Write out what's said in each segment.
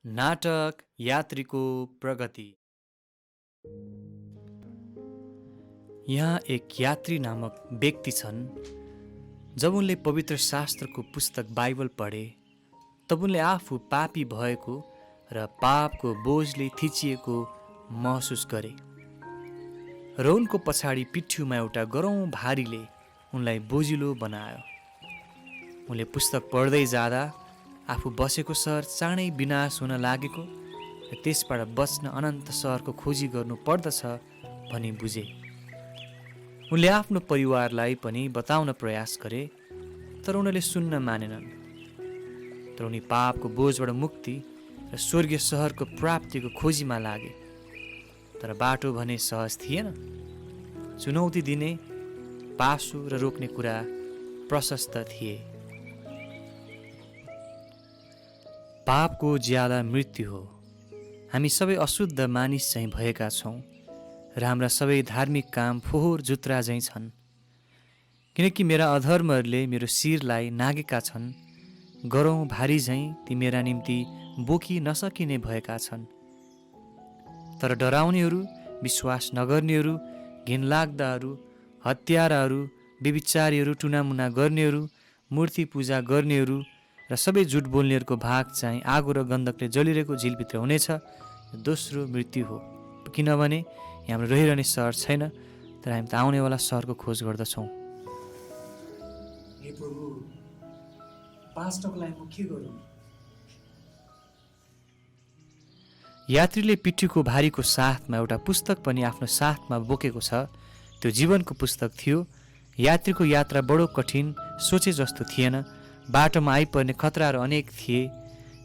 नाटक यात्रीको प्रगति। यहाँ एक यात्री नामक व्यक्ति छन्। जब उनले पवित्र शास्त्रको पुस्तक बाइबल पढे तब उनले आफू पापी भएको र पापको बोझले थिचिएको महसुस गरे र उनको पछाडि पिठ्युमा एउटा गरौँ भारीले उनलाई बोझिलो बनायो। उनले पुस्तक पढ्दै जाँदा आफू बसेको सहर चाँडै विनाश हुन लागेको र त्यसबाट बच्न अनन्त सहरको खोजी गर्नु पर्दछ भनी बुझे। उनले आफ्नो परिवारलाई पनि बताउन प्रयास गरे तर उनीहरूले सुन्न मानेनन्। तर उनी पापको बोझबाट मुक्ति र स्वर्गीय सहरको प्राप्तिको खोजीमा लागे। तर बाटो भने सहज थिएन। चुनौती दिने, पासो र रोक्ने कुरा प्रशस्त थिए। पापको ज्याला मृत्यु हो। हामी सबै अशुद्ध मानिस चाहिँ भएका छौँ र हाम्रा सबै धार्मिक काम फोहोर जुत्रा झैँ छन्। किनकि मेरा अधर्महरूले मेरो शिरलाई नागेका छन्, गरौँ भारी झैँ ती मेरा निम्ति बोकी नसकिने भएका छन्। तर डराउनेहरू, विश्वास नगर्नेहरू, घिनलाग्दाहरू, हत्याराहरू, व्यभिचारीहरू, टुनामुना गर्नेहरू, मूर्ति पूजा गर्नेहरू र सबै झुट बोल्नेहरूको भाग चाहिँ आगो र गन्धकले जलिरहेको झिलभित्र हुनेछ। दोस्रो मृत्यु हो। किनभने हाम्रो रहिरहने सहर छैन, तर हामी त आउनेवाला सहरको खोज गर्दछौँ। हे प्रभु, बाँच्नको लागि म के गरौँ? यात्रीले पिठ्युको भारीको साथमा एउटा पुस्तक पनि आफ्नो साथमा बोकेको छ। त्यो जीवनको पुस्तक थियो। यात्रीको यात्रा बडो कठिन, सोचे जस्तो थिएन। बाटोमा आइपर्ने खतराहरू अनेक थिए।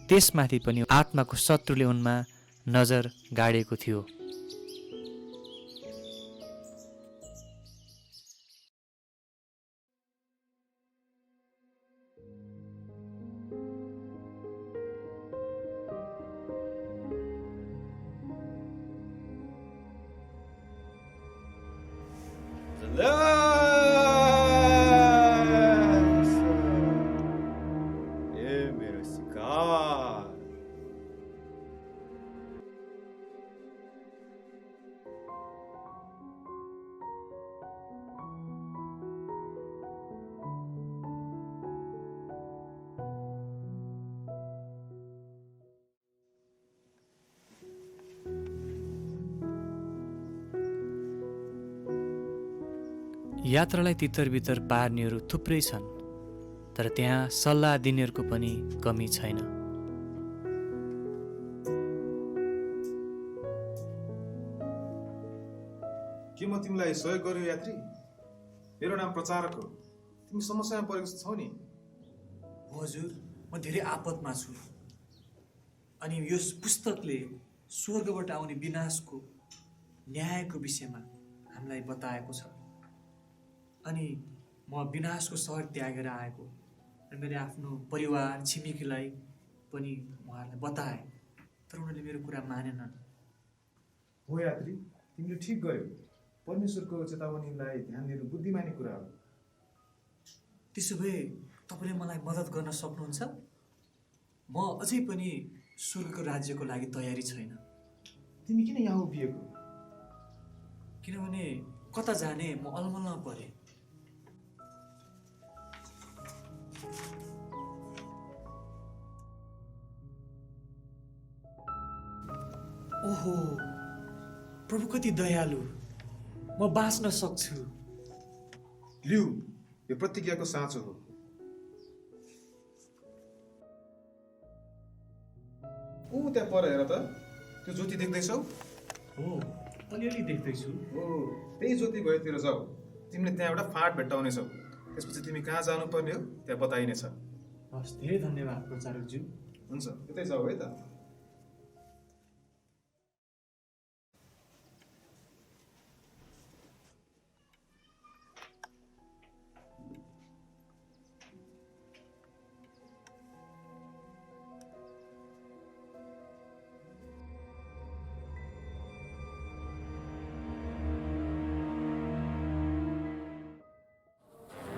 त्यसमाथि पनि आत्माको शत्रुले उनमा नजर गाडेको थियो। मेरो शिकार। यात्रालाई तितर-बितर पार्नेहरू थुप्रै छन्, तर त्यहाँ सल्लाह दिनेहरूको पनि कमी छैन। के म तिमीलाई सहयोग गर्यो यात्री? मेरो नाम प्रचारक हो। तिमी समस्यामा परेको छौ नि? हजुर, म धेरै आपतमा छु। अनि यस पुस्तकले स्वर्गबाट आउने विनाशको न्यायको विषयमा हामीलाई बताएको छ। अनि म विनाशको सहर त्यागेर आएको र मेरो आफ्नो परिवार छिमेकीलाई पनि उहाँहरूलाई बताएँ, तर उनीहरूले मेरो कुरा मानेनन्। हो यात्री, तिमीले ठिक गर्यौ। परमेश्वरको चेतावनीलाई ध्यान दिनु बुद्धिमानी कुरा हो। त्यसो भए तपाईँले मलाई मद्दत गर्न सक्नुहुन्छ? म अझै पनि स्वर्गको राज्यको लागि तयारी छैन। तिमी किन यहाँ उभिएको? किनभने कता जाने म अलमलमा परेँ। ओहो, प्रभु कति दयालु, म बाँच्न सक्छु। लिऊ, यो प्रतिज्ञाको साँचो हो। ऊ त्यहाँ पर हेर त, त्यो ज्योति देख्दैछौ? हो, अलिअलि देख्दैछु। हो, त्यही ज्योति भएतिर जाऊ। तिमीले त्यहाँ एउटा फाँट भेट्टाउनेछौ। त्यसपछि तिमी कहाँ जानुपर्ने हो त्यहाँ बताइनेछ। हस्, धेरै धन्यवाद प्रचारकज्यू। हुन्छ, यतै जाऊ है त।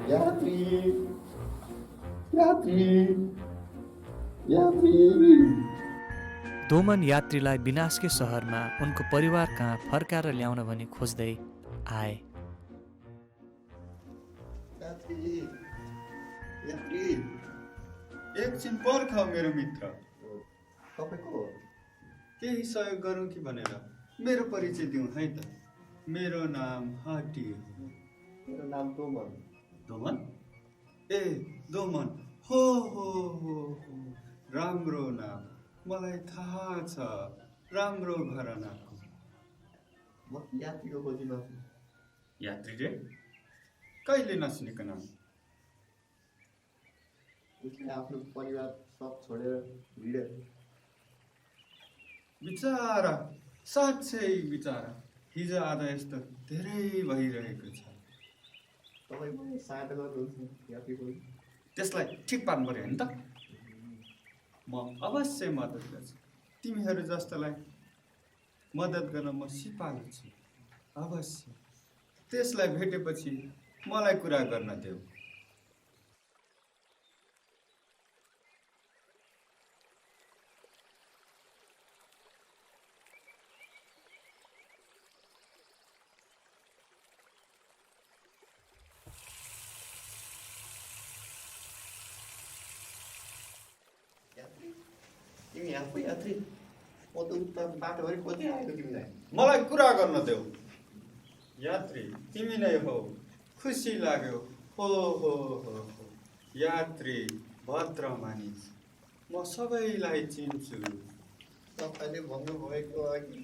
यात्री, यात्री, यात्री। दोमन यात्रीलाई विनाशकै सहरमा उनको परिवार कहाँ फर्काएर ल्याउन भनी खोज्दै आए। एकछिन पर्ख मेरो मित्र, तपाईँको केही सहयोग गरौँ कि भनेर मेरो परिचय दिउँ है त। मेरो नाम हाटी हो। मेरो नाम दोमन। दोमन? ए दोमन, हो हो हो हो, राम्रो नाम, मलाई थाहा छ, राम्रो घरानाको। म यात्रीको खोजीमा छु। यात्री रे? कहिले नसुनेको नाम? उसले आफ्नो परिवार सब छोडेर हिँड्यो। बिचारा, साँच्चै बिचारा, हिजो आज यस्तो धेरै भइरहेको छ। तपाईँ मलाई सहायता गर्नुहुन्छ यात्री खोजी? त्यसलाई ठिक पार्नु पर्यो नि त। म अवश्य मद्दत गर्छु। तिमीहरू जस्तालाई मद्दत गर्न म सिपालु छु, अवश्य। त्यसलाई भेटेपछि मलाई कुरा गर्न देऊ। यात्री? तिमी आफै यात्री? म त उता बाटोभरि खोजिरहेको तिमीलाई। मलाई कुरा गर्न देऊ। यात्री तिमी नै हो, खुसी लाग्यो। हो हो हो हो, यात्री भद्र मानिस, म सबैलाई चिन्छु। तपाईँले भन्नुभएको अघि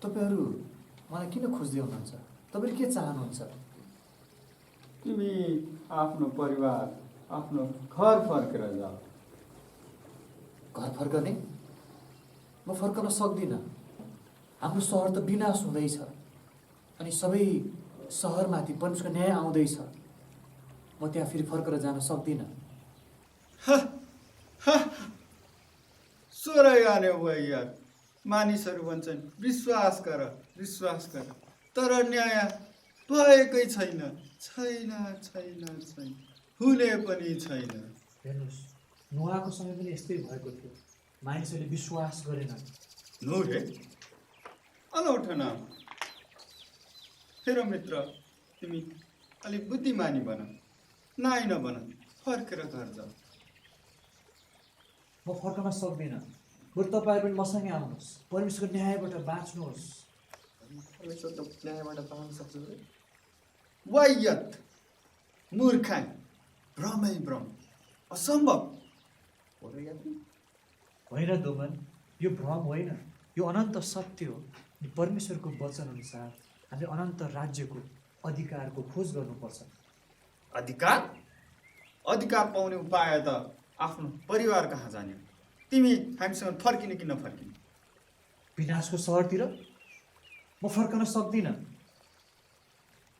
तपाईँहरू मलाई किन खोज्दै हुनुहुन्छ? तपाईँले के चाहनुहुन्छ? तिमी आफ्नो परिवार, आफ्नो घर फर्केर जाऊ। घर फर्कने? म फर्कन सक्दिनँ। हाम्रो सहर त विनाश हुँदैछ अनि सबै सहरमाथि परमेश्वरको न्याय आउँदैछ। म त्यहाँ फेरि फर्केर जान सक्दिनँ। स्वर आने यार, मानिसहरू भन्छन् विश्वास गर, विश्वास गर, तर न्याय भएकै छैन, छैन छैन छैन, हुने पनि छैन। हेर्नुहोस्, नुहाको समय पनि यस्तै भएको थियो। मानिसहरूले विश्वास गरेनन्। नो रे, अनौठो नाम। हेर मित्र, तिमी अलिक बुद्धिमानी बन, नाइ नबन, फर्केर घर जाऊ। म फर्कन सक्दिनँ। बरु तपाईँहरू पनि मसँगै आउनुहोस्। परमेश्वरको न्यायबाट बाँच्नुहोस्। परमेश्वर त न्यायबाट पाउन सक्छु रे। वायत, मूर्खाइ, भ्रमै भ्रम, असम्भव। हो र यात्री? होइन दोमन, यो भ्रम होइन, यो अनन्त सत्य हो। अनि परमेश्वरको वचनअनुसार हामीले अनन्त राज्यको अधिकारको खोज गर्नुपर्छ। अधिकार? अधिकार पाउने उपाय त आफ्नो परिवार कहाँ जाने? तिमी हामीसँग फर्किने कि नफर्किने? विनाशको सहरतिर म फर्कन सक्दिनँ।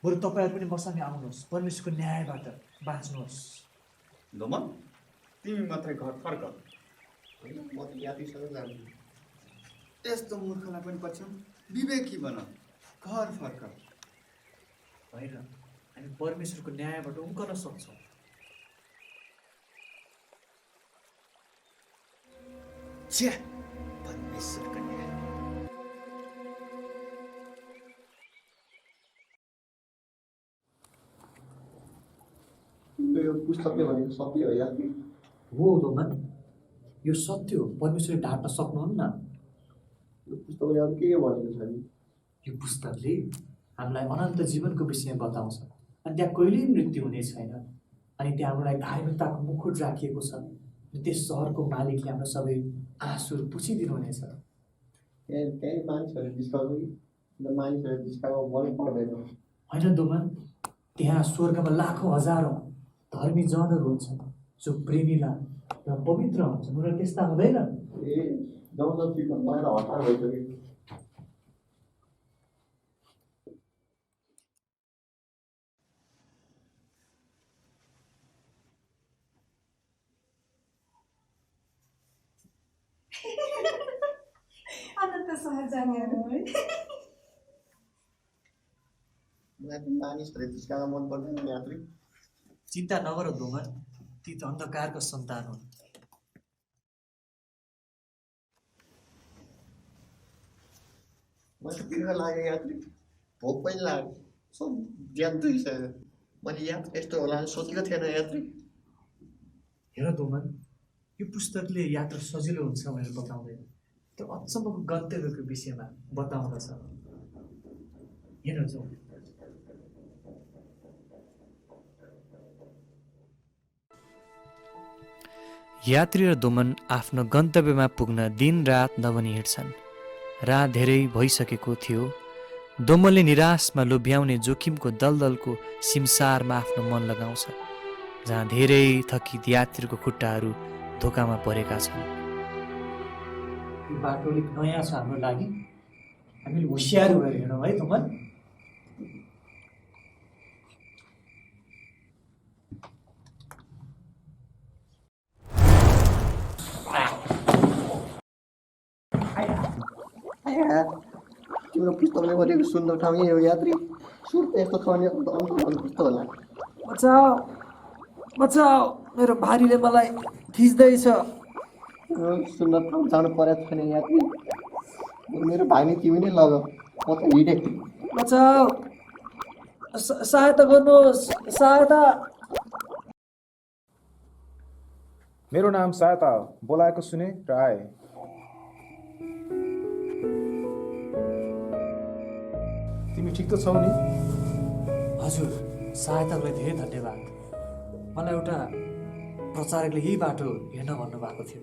बरु तपाईँहरू पनि मसँगै आउनुहोस्। परमेश्वरको न्यायबाट बाँच्नुहोस्। दोमन, तिमी मात्रै घर फर्क। होइन, म त यात्रीसँग जान्छु। यस्तो मूर्खलाई पनि पछ्याउ, विवेकी बन, घर फर्क। होइन, हामी परमेश्वरको न्यायबाट उम्कन सक्छौँ। छ्या, परमेश्वरको न्याय। यो पुस्तकले भनेको सत्य हो यात्री? हो दोमन, यो सत्य हो। परमेश्वरले ढाट्न सक्नुहुन्न। यो पुस्तकले अरू के भनेको छ नि? यो पुस्तकले हामीलाई अनन्त जीवनको विषयमा बताउँछ। अनि त्यहाँ कहिल्यै मृत्यु हुने छैन। अनि त्यहाँ हामीलाई धार्मिकताको मुकुट राखिएको छ। अनि त्यस सहरको मालिकले हाम्रो सबै आँसुहरू पुछिदिनुहुनेछ। त्यही मानिसहरू जिस्काउँछ कि? अन्त मानिसहरू जिस्काउनु मनै पर्दैन। होइन दोमन, त्यहाँ स्वर्गमा लाखौँ हजारौँ धर्मी जनहरू हुन्छन् जो प्रेमिला र पवित्र हुन्छन्। उनीहरू त्यस्ता हुँदैन? ए जबरजस्ती त मलाई त हतार भइसक्यो। अनन्त सहर जानेहरू है। मलाई त मानिसहरू जिस्काउन मन पर्दैन यात्री। चिन्ता नगर दोमन, ती त अन्धकारको सन्तान हुन्। मलाई बिर्ख लाग्यो यात्री, भोक पनि लाग्यो, सब ज्यान दुइसक्यो। मैले यात्रा यस्तो होला नि सोचेको थिएन यात्री। हेर दोमन, यो पुस्तकले यात्रा सजिलो हुन्छ भनेर बताउँदैन, त्यो अचम्मको गन्तव्यको विषयमा बताउँदछ। हेर जाउँ। यात्री र दोमन आफ्नो गन्तव्यमा पुग्न दिनरात नभनी हिँड्छन्। रात धेरै भइसकेको थियो। दोमनले निराशमा लोभ्याउने जोखिमको दलदलको सिमसारमा आफ्नो मन लगाउँछ, जहाँ धेरै थकित यात्रीको खुट्टाहरू धोकामा परेका छन्। यो बाटो अलिक नयाँ छ हाम्रो लागि, हामीले होसियार भएर हिँडौँ है दोमन। तिम्रो पुस्तकले भनेको सुन्दर ठाउँ यही हो यात्री। सुर त यस्तो ठाउँ अन्त कस्तो होला? बचाओ बचाओ, मेरो भारीले मलाई खिच्दैछ। सुन्दर ठाउँ जानु परेको छैन यात्री। मेरो भाइ तिमी नै लग, म त हिँडेँ। बचाओ, सहायता गर्नुहोस्, सहायता। मेरो नाम सहायता हो, बोलाएको सुने र आए। तिमी ठिक त छौ नि? हजुर, सहायताको लागि धेरै धन्यवाद। मलाई एउटा प्रचारकले यही बाटो हेर्न भन्नुभएको थियो।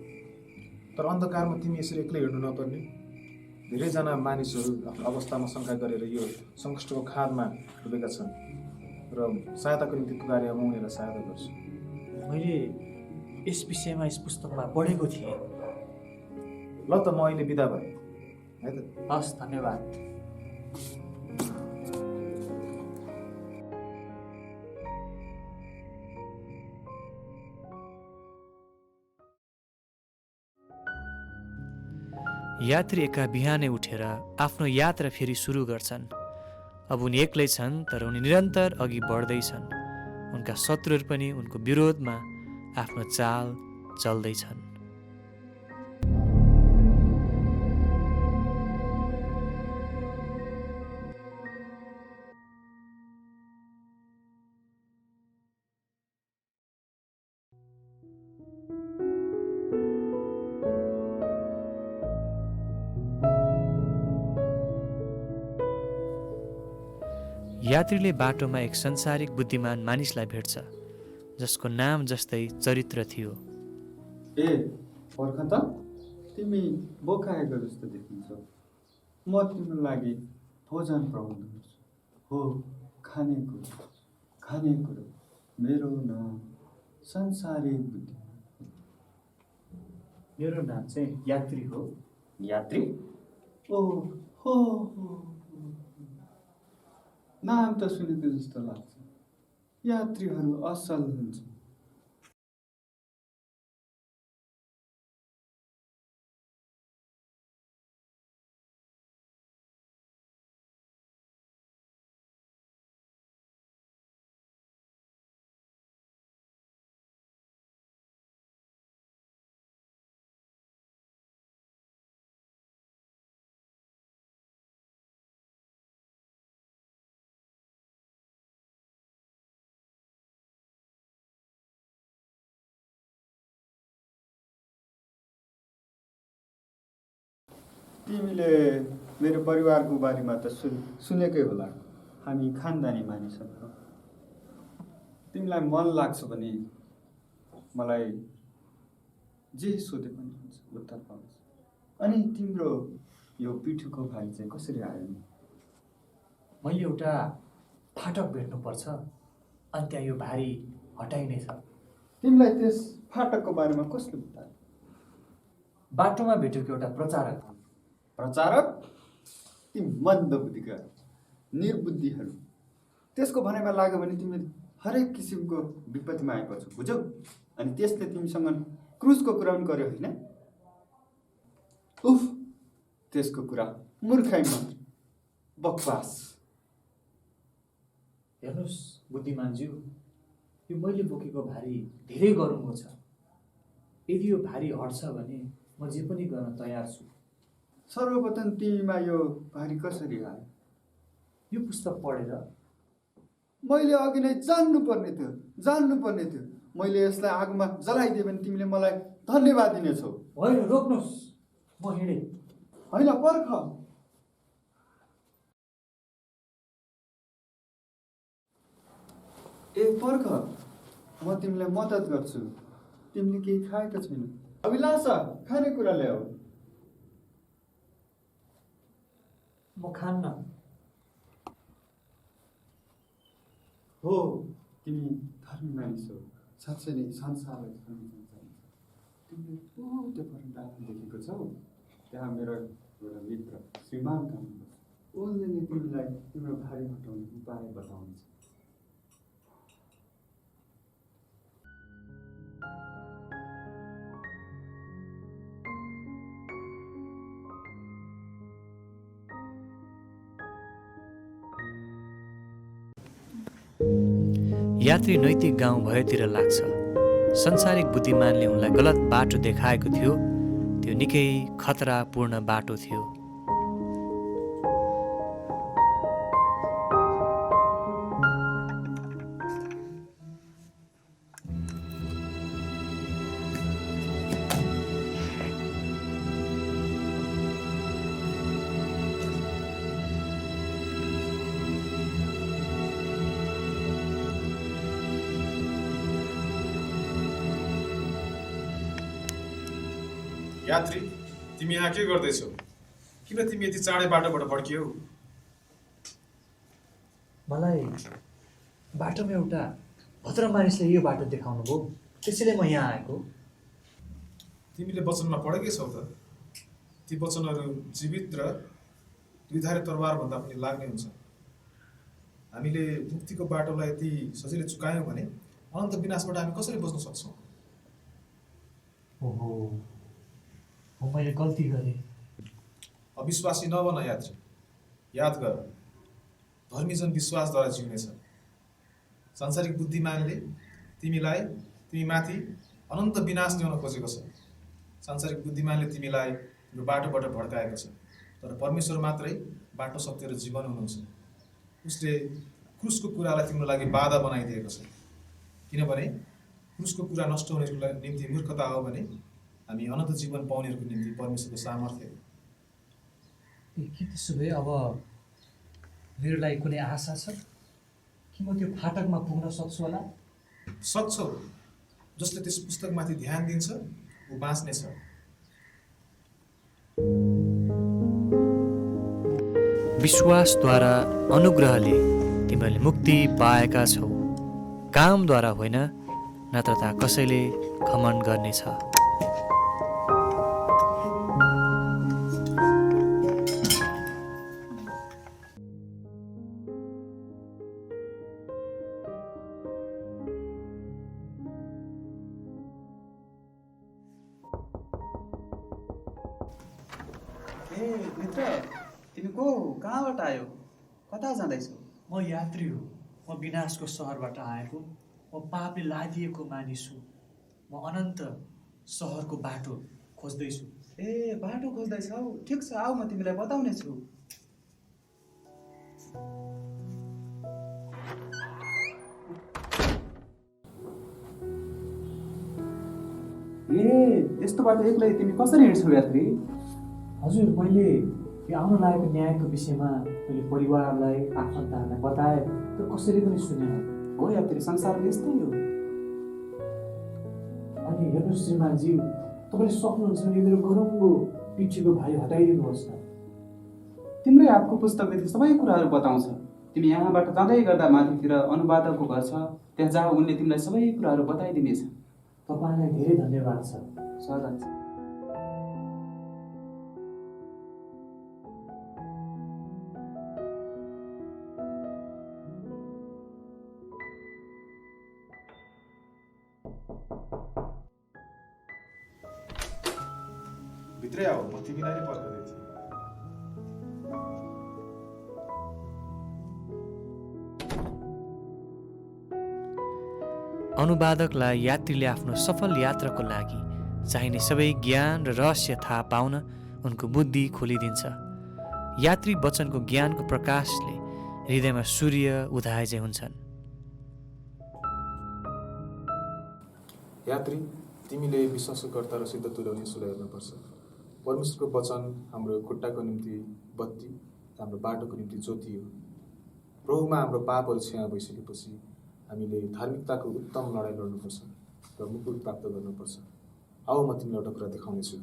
तर अन्धकारमा तिमी यसरी एक्लै हिँड्नु नपर्ने। धेरैजना मानिसहरू आफ्नो अवस्थामा शङ्का गरेर यो सङ्कष्टको खादमा डुबेका छन् र सहायताको निम्ति पुकारेर म उनीहरूलाई सहायता गर्छु। मैले यस विषयमा यस पुस्तकमा पढेको थिएँ। ल त म अहिले बिदा भएँ है त। हस्, धन्यवाद। यात्री एका बिहानै उठेर आफ्नो यात्रा फेरि सुरु गर्छन्। अब उनी एक्लै छन्, तर उनी निरन्तर अघि बढ्दैछन्। उनका शत्रुहरू पनि उनको विरोधमा आफ्नो चाल चल्दैछन्। यात्रीले बाटोमा एक संसारिक बुद्धिमान मानिसलाई भेट्छ, जसको नाम जस्तै चरित्र थियो। ए पर्ख त, तिमी बोकाएको जस्तो देखिन्छौ। म तिम्रो लागि भोजन प्रबन्ध गर्छु। हो, खानेकुरो। मेरो नाम संसारिक बुद्धिमान। मेरो नाम चाहिँ यात्री हो। यात्री? ओ हो, नाम त सुनेको जस्तो लाग्छ। यात्रीहरू असल हुन्छ। तिमीले मेरो परिवारको बारेमा त सुनेकै होला। हामी खानदानी मानिसहरू हो। तिमीलाई मन लाग्छ भने मलाई जे सोधे पनि हुन्छ, उत्तर पाउँछ। अनि तिम्रो यो पिठोको भाइ चाहिँ कसरी आयो नि? मैले एउटा फाटक भेट्नुपर्छ, अनि त्यहाँ यो भारी हटाइनेछ। तिमीलाई त्यस फाटकको बारेमा कसले बतायो? बाटोमा भेटेको एउटा प्रचारक। प्रचारक? ती मन्द बुद्धिका निर्बुद्धिहरू। त्यसको भनाइमा लाग्यो भने तिमी हरेक किसिमको विपत्तिमा आइपर्छौ, बुझौ? अनि त्यसले तिमीसँग क्रुसको कुरा पनि गर्यो होइन? उफ, त्यसको कुरा मूर्खाइ मात्र, बकवास। हेर्नुहोस् बुद्धिमानज्यू, यो मैले बोकेको भारी धेरै गह्रौँको छ। यदि यो भारी हट्छ भने म जे पनि गर्न तयार छु। सर्वप्रथम तिमीमा यो भारी कसरी आयो? यो पुस्तक पढेर मैले अघि नै जान्नुपर्ने थियो। मैले यसलाई आगोमा जलाइदिएँ भने तिमीले मलाई धन्यवाद दिनेछौ। होइन, रोक्नुहोस्, म हिँडेँ। होइन, पर्ख। पर्ख, म तिमीलाई मद्दत गर्छु। तिमीले केही खाएका छैनौ। अभिलाषा, खानेकुरा ल्याऊ। म खान्न। हो, तिमी धर्मी मानिस हौ। साँच्चै नै संसारलाई धर्मी संसार। तिमीले त्यो परम्परा देखेको छौ? त्यहाँ मेरो एउटा मित्र श्रीमान काम गर्छ। उनले नै तिमीलाई तिम्रो भारी हटाउने उपाय बताउनेछ। यात्री नैतिक गाउँ भएतिर लाग्छ। संसारिक बुद्धिमानले उनलाई गलत बाटो देखाएको थियो। त्यो निकै खतरापूर्ण बाटो थियो। यात्री, तिमी यहाँ के गर्दैछौ? किन तिमी यति चाँडै बाटोबाट भड्कियौ? मलाई बाटोमा एउटा भद्र मानिसले यो बाटो देखाउनु भयो, त्यसैले म यहाँ आएको। तिमीले वचनमा पढेकै छौ त? ती वचनहरू जीवित र दुईधारे तरवारभन्दा पनि लाग्ने हुन्छ। हामीले मुक्तिको बाटोलाई यति सजिलै चुकायौँ भने अनन्त विनाशबाट हामी कसरी बच्न सक्छौँ? ओहो, मैले गल्ती गरेँ। अविश्वासी नबन यात्री। याद गर, धर्मी जन विश्वासद्वारा जिउनेछ। सांसारिक बुद्धिमानले तिमी माथि अनन्त विनाश ल्याउन खोजेको छ। सांसारिक बुद्धिमानले तिमीलाई यो बाटोबाट भड्काएको छ। तर परमेश्वर मात्रै बाटो, सत्य र जीवन हुनुहुन्छ। उसले क्रुसको कुरालाई तिम्रो लागि बाधा बनाइदिएको छ। किनभने क्रुसको कुरा नष्ट हुनेको निम्ति मूर्खता हो भने हामी अनन्त जीवन पाउनेहरूको निम्ति परमेश्वरको सामर्थ्य हो। के त्यसो भए अब मेरो लागि कुनै आशा छ कि म त्यो फाटकमा पुग्न सक्छु होला? सक्छौ। जसले त्यस पुस्तकमाथि ध्यान दिन्छ ऊ बाँच्नेछ। विश्वासद्वारा अनुग्रहले तिमीहरूले मुक्ति पाएका छौ, कामद्वारा होइन, नत्रता कसैले घमण्ड गर्नेछ। मित्र, तिमी को हो? कहाँबाट आयो? कता जाँदैछौ? म यात्री हो। म विनाशको सहरबाट आएको। म पापले लादिएको मानिस हुँ। म अनन्त सहरको बाटो खोज्दैछु। ए, बाटो खोज्दैछौ? ठिक छ, आऊ, म तिमीलाई बताउने छु। यस्तो बाटो एक्लै तिमी कसरी हिँड्छौ यात्री? हजुर, मैले यो आउन लागेको न्यायको विषयमा मैले परिवारलाई, आफन्तहरूलाई बताएँ, तर कसैले पनि सुनेन। हो यात्री, संसार यस्तै हो। अनि हेर्नुहोस् श्रीमानजी, तपाईँले सक्नुहुन्छ भने मेरो गरुङ्गो पिठीको भाइ हटाइदिनुहोस् न। तिम्रै हातको पुस्तकले सबै कुराहरू बताउँछ। तिमी यहाँबाट जाँदै गर्दा माथितिर अनुवादकको घर छ, त्यहाँ जा, उनले तिमीलाई सबै कुराहरू बताइदिनेछ। तपाईँलाई धेरै धन्यवाद छ। सदा। भित्रै आऊ, म तिमीलाई नै पर्खदै थिएँ। अनुवादकलाई यात्रीले आफ्नो सफल यात्राको लागि चाहिने सबै ज्ञान र रहस्य थाहा पाउन उनको बुद्धि खोलिदिन्छ। यात्री वचनको ज्ञानको प्रकाशले हृदयमा सूर्य उदाए हुन्छन्। यात्री, तिमीले विश्वासकर्ता र सिद्ध तुल्याउने सुलह हेर्नुपर्छ। परमेश्वरको वचन हाम्रो खुट्टाको निम्ति बत्ती, हाम्रो बाटोको निम्ति ज्योति हो। प्रभुमा हाम्रो पापहरू क्षमा भइसकेपछि हामीले धार्मिकताको उत्तम लडाइँ लड्नुपर्छ र मुकुट प्राप्त गर्नुपर्छ। आऊ म तिमीलाई एउटा कुरा देखाउनेछु।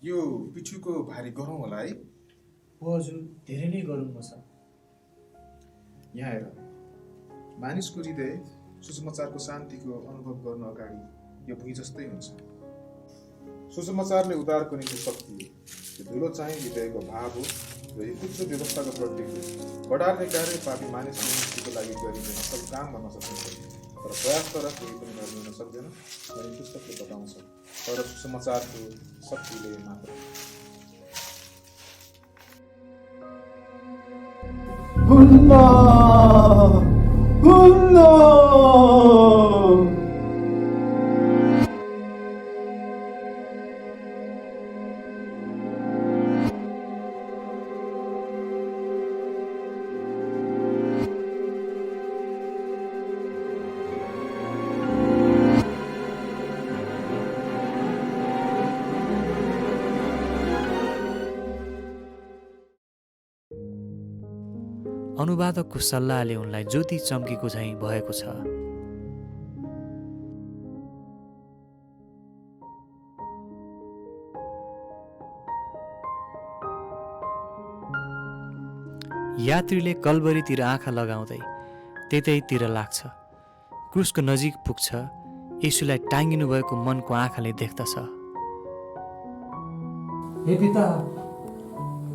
यो पिठ्युको भारी गरौँ होला है? हो हजुर, धेरै नै गरौँ छ। यहाँ हेर, मानिसको हृदय सुसमाचारको शान्तिको अनुभव गर्न अगाडि यो भुइँ जस्तै हुन्छ। सुसमाचारले उद्धारको निम्ति शक्ति हो। यो धुलो चाहिँ हृदयको भाव हो र यो उच्च व्यवस्थाको प्रतीक हो। बडाल्ने कार्य पापी मानिसको मुक्तिको लागि गरिने असल काम भन्न सकिन्छ, तर प्रयास गरेर केही पनि गर्नु सक्दैन भन्ने पुस्तकले बताउँछ। तर सुसमाचारको शक्तिले मात्र। अनुवादकको सल्लाहले उनलाई ज्योति चम्केको झैँ भएको छ। यात्रीले कल्बरीतिर आँखा लगाउँदै त्यतैतिर लाग्छ। क्रुसको नजिक पुग्छ। येशूलाई टाङ्गिनु भएको मनको आँखाले देख्दछ। हे पिता,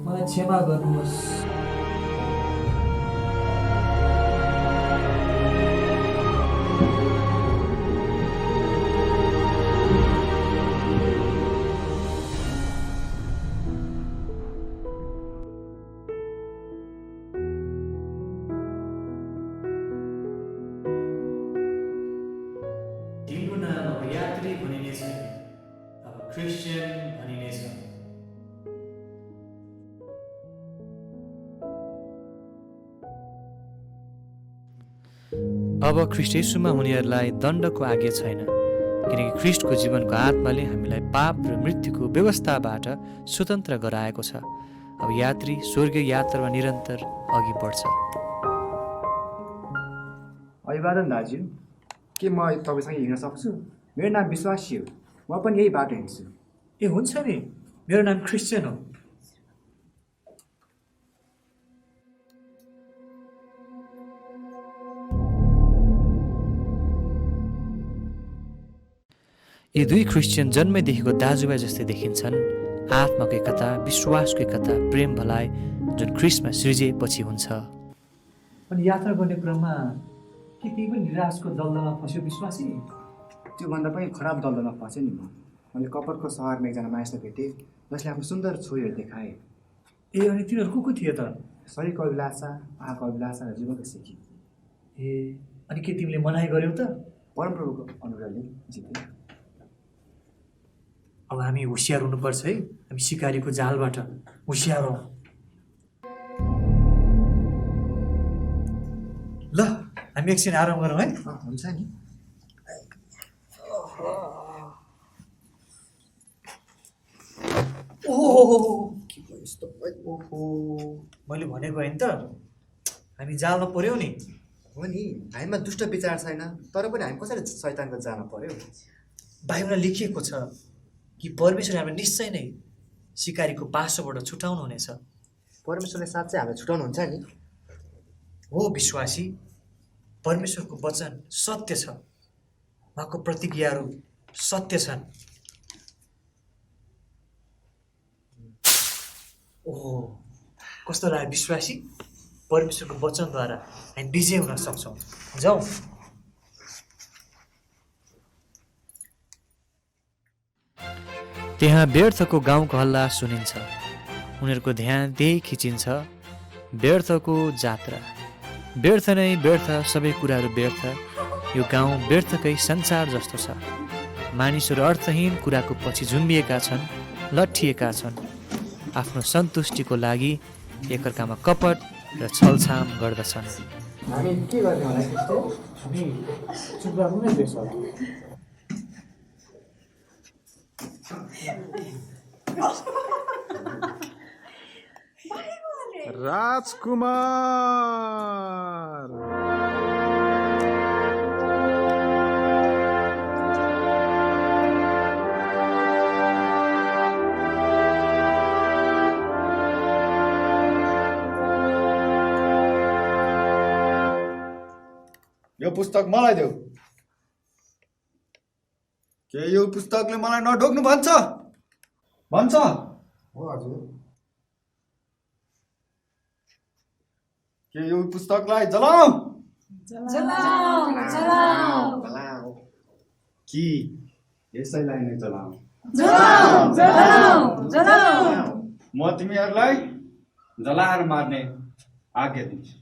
मलाई क्षमा गर्नुहोस्। तिम्रो नाम अब यात्री भनिने छैन, अब क्रिस्चियन भनिनेछ। अब ख्रीष्ट येशूमा हुनेहरूलाई दण्डको आज्ञा छैन, किनकि ख्रीष्टको जीवनको आत्माले हामीलाई पाप र मृत्युको व्यवस्थाबाट स्वतन्त्र गराएको छ। अब यात्री स्वर्गीय यात्रामा निरन्तर अघि बढ्छ। अभिवादन दाजु, के म तपाईँसँग हिँड्न सक्छु? मेरो नाम विश्वासी हो, म पनि यही बाटो हिँड्छु। ए हुन्छ नि, मेरो नाम क्रिस्चियन हो। यी दुई क्रिस्चियन जन्मैदेखिको दाजुभाइ जस्तै देखिन्छन्। आत्माको एकता, विश्वासको एकता, प्रेम भलाइ जुन ख्रिस्टमा सृजिएपछि हुन्छ। अनि यात्रा गर्ने क्रममा के त्यही पनि निराशको दलदलमा फस्यो विश्वासी? त्योभन्दा पनि खराब दलदलमा फसेँ नि म। मैले कपरको सहरमा एकजना मानिसलाई भेटेँ जसले आफ्नो सुन्दर छोरीहरू देखाए। ए अनि तिनीहरू को थिए त? शरीरको अभिलाषा, आँखाको अभिलाषा र जीवनको सिकी। ए अनि के तिमीले मनाइ गर्यौ त? परमप्रभुको अनुग्रहले जिते। अब हामी होसियार हुनुपर्छ है, हामी सिकारीको जालबाट होसियार हौँ। ल हामी एकछिन आराम गरौँ है। हुन्छ नि। ओहो, मैले भनेको होइन त, हामी जालमा पर्यौ नि। हो नि, हामीमा दुष्ट विचार छैन, तर पनि हामी कसरी शैतानको जान पर्यो? बाइबलमा लेखिएको छ कि परमेश्वर हामीलाई निश्चय नै सिकारीको पासोबाट छुटाउनु हुनेछ। परमेश्वरले साँच्चै हामीलाई छुटाउनुहुन्छ नि? हो विश्वासी, परमेश्वरको वचन सत्य छ, उहाँको प्रतिज्ञाहरू सत्य छन्। ओहो, कस्तो लाग्यो विश्वासी? परमेश्वरको वचनद्वारा हामी विजय हुन सक्छौँ। जाउँ। त्यहाँ व्यर्थको गाउँको हल्ला सुनिन्छ। उनीहरूको ध्यान त्यही खिचिन्छ। व्यर्थको जात्रा, व्यर्थ नै व्यर्थ, सबै कुराहरू व्यर्थ। यो गाउँ व्यर्थकै संसार जस्तो छ। मानिसहरू अर्थहीन कुराको पछि झुम्बिएका छन्, लट्ठिएका छन्। आफ्नो सन्तुष्टिको लागि एकअर्कामा कपट र छलछाम गर्दछन्। हामी के गर्ने होला क्रिस्टियन? हामी चुप लाग्नु नै बेस होला। राजकुमार यो पुस्तक मलाई देऊ। के यो पुस्तकले मलाई नढोक्नु भन्छ? भन्छ? हो हजुर। के यो पुस्तकलाई जलाऊ? कि यसैलाई नै जलाऊ। म तिमीहरूलाई जलाएर मार्ने आज्ञा दिन्छु।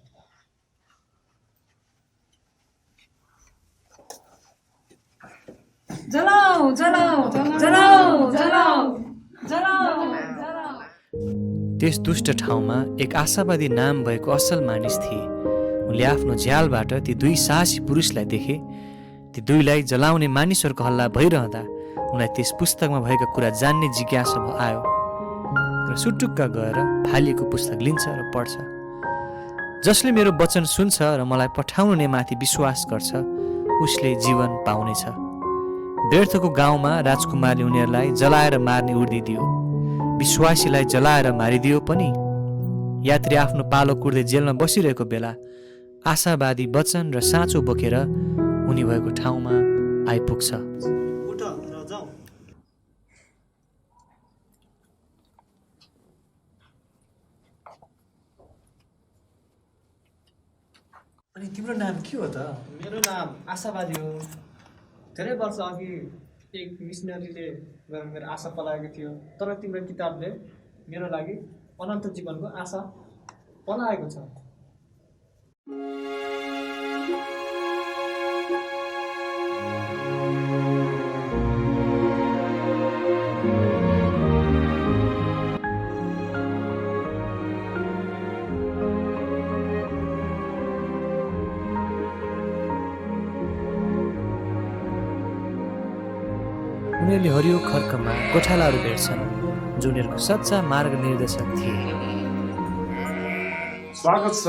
त्यस दुष्ट ठाउँमा एक आशावादी नाम भएको असल मानिस थिए। उनले आफ्नो झ्यालबाट ती दुई साहसी पुरुषलाई देखे। ती दुईलाई जलाउने मानिसहरूको हल्ला भइरहँदा उनलाई त्यस पुस्तकमा भएका कुरा जान्ने जिज्ञासा आयो र सुटुक्क गएर फालिएको पुस्तक लिन्छ र पढ्छ। जसले मेरो वचन सुन्छ र मलाई पठाउनु माथि विश्वास गर्छ उसले जीवन पाउनेछ। व्यर्थको गाउँमा राजकुमारले उनीहरूलाई जलाएर मार्ने उर्दी दियो। विश्वासीलाई जलाएर मारिदियो पनि। यात्री आफ्नो पालो कुर्दै जेलमा बसिरहेको बेला आशावादी वचन र साँचो बोकेर उनी भएको ठाउँमा आइपुग्छ। अनि तिम्रो नाम के हो त? मेरो नाम आशावादी हो। धेरै वर्ष अघि एक मिसनरीले गएर मेरो आशा पलाएको थियो, तर तिम्रो किताबले मेरो लागि अनन्त जीवनको आशा पलाएको छ। उनीहरूले हरियो खर्कमा गोठालाहरू भेट्छन् जो उनीहरूको सच्चा मार्ग निर्देशक थिए। स्वागत छ।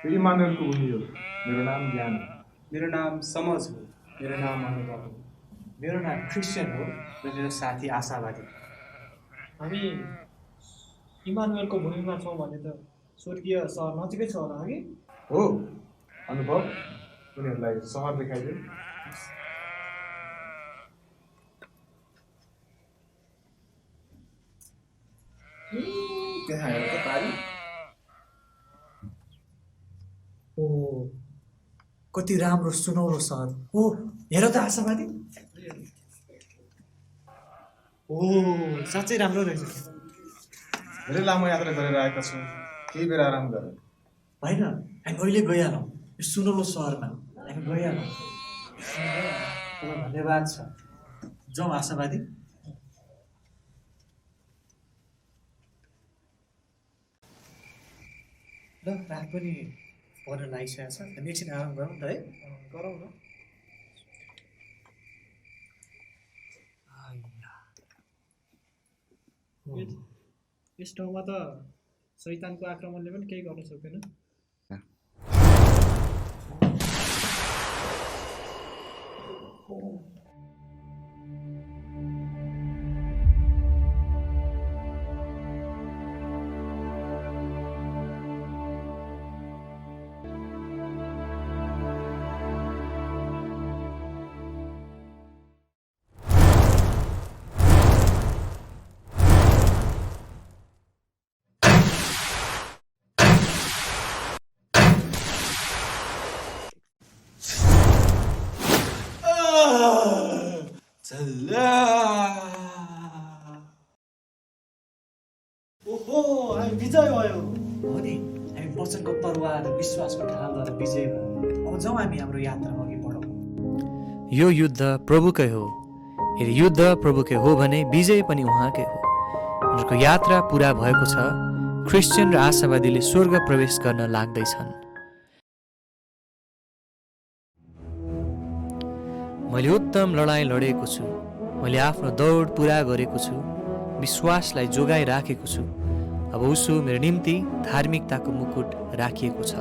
यो इमानुएलको भूमि हो। मेरो नाम ज्ञान हो। मेरो नाम समझ हो। मेरो नाम अनुभव हो। मेरो नाम क्रिस्चियन हो र मेरो साथी आशावादी। हामी इमानुएलको भूमिमा छौँ भने त स्वर्गीय सहर नजिकै छ होला कि? हो अनुभव, उनीहरूलाई सहर देखाइदियो। त्यहाँ हेर त पारी। ओ कति राम्रो सुनौलो सहर हो। हेर त आशावादी। ओ साँच्चै राम्रो रहेछ। धेरै लामो यात्रा गरेर आएका छौँ, केही बेर आराम गर। होइन, हामी अहिले गइहालौँ यो सुनौलो सहरमा। हामी गइहालौँ। धन्यवाद छ। जाउँ आशावादी। ल रात पनि पर्न लागिसकेको छ। हामी एकछिन आराम गरौँ त है। गरौँ न। यस ठाउँमा त शैतानको आक्रमणले पनि केही गर्न सक्दैन। ओहो, हामी विजय भयो। हो नि, हामी वचनको तरुवार र विश्वासको ढालद्वारा विजय भयौँ। अब जाउँ हामी हाम्रो यात्रामा अघि बढौँ। यो युद्ध प्रभुकै हो। यदि युद्ध प्रभुकै हो भने विजय पनि उहाँकै हो। उनीहरूको यात्रा पुरा भएको छ। क्रिस्चियन र आशावादीले स्वर्ग प्रवेश गर्न लाग्दैछन्। मैले उत्तम लडाइँ लडेको छु। मैले आफ्नो दौड पुरा गरेको छु। विश्वासलाई जोगाइराखेको छु। अब उसो मेरो निम्ति धार्मिकताको मुकुट राखिएको छ।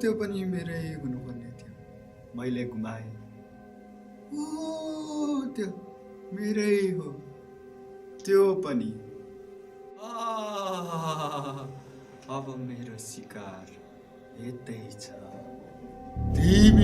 त्यो पनि मेरै हुनुपर्ने थियो, मैले गुमाएँ। त्यो मेरै हो, त्यो पनि। अब मेरो शिकार यतै छ। तिमी